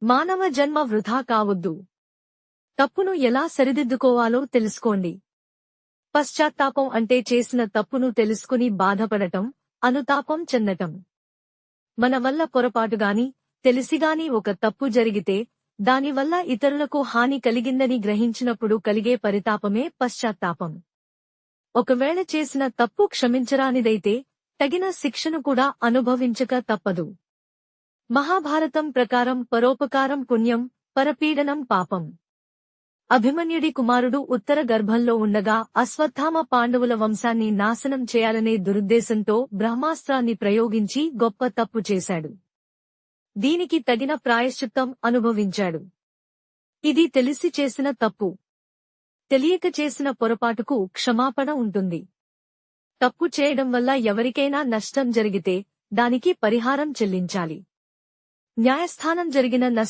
మానవ జన్మ వృథా కావొద్దు. తప్పును ఎలా సరిదిద్దుకోవాలో తెలుసుకోండి. పశ్చాత్తాపం అంటే చేసిన తప్పును తెలుసుకుని బాధపడటం, అనుతాపం చెందటం. మన వల్ల పొరపాటుగాని, తెలిసిగాని ఒక తప్పు జరిగితే, దానివల్ల ఇతరులకు హాని కలిగిందని గ్రహించినప్పుడు కలిగే పరితాపమే పశ్చాత్తాపం. ఒకవేళ చేసిన తప్పు క్షమించరానిదైతే, తగిన శిక్షను కూడా అనుభవించక తప్పదు. మహాభారతం ప్రకారం పరోపకారం పుణ్యం, పరపీడనం పాపం. అభిమన్యుడి కుమారుడు ఉత్తర గర్భంలో ఉండగా అశ్వత్థామ పాండవుల వంశాన్ని నాశనం చేయాలనే దురుద్దేశంతో బ్రహ్మాస్త్రాన్ని ప్రయోగించి గొప్ప తప్పు చేశాడు. దీనికి తగిన ప్రాయశ్చిత్తం అనుభవించాడు. ఇది తెలిసి చేసిన తప్పు. తెలియక చేసిన పొరపాటుకు క్షమాపణ ఉంటుంది. తప్పు చేయడం వల్ల ఎవరికైనా నష్టం జరిగితే దానికి పరిహారం చెల్లించాలి. న్యాయస్థానం జరిగిన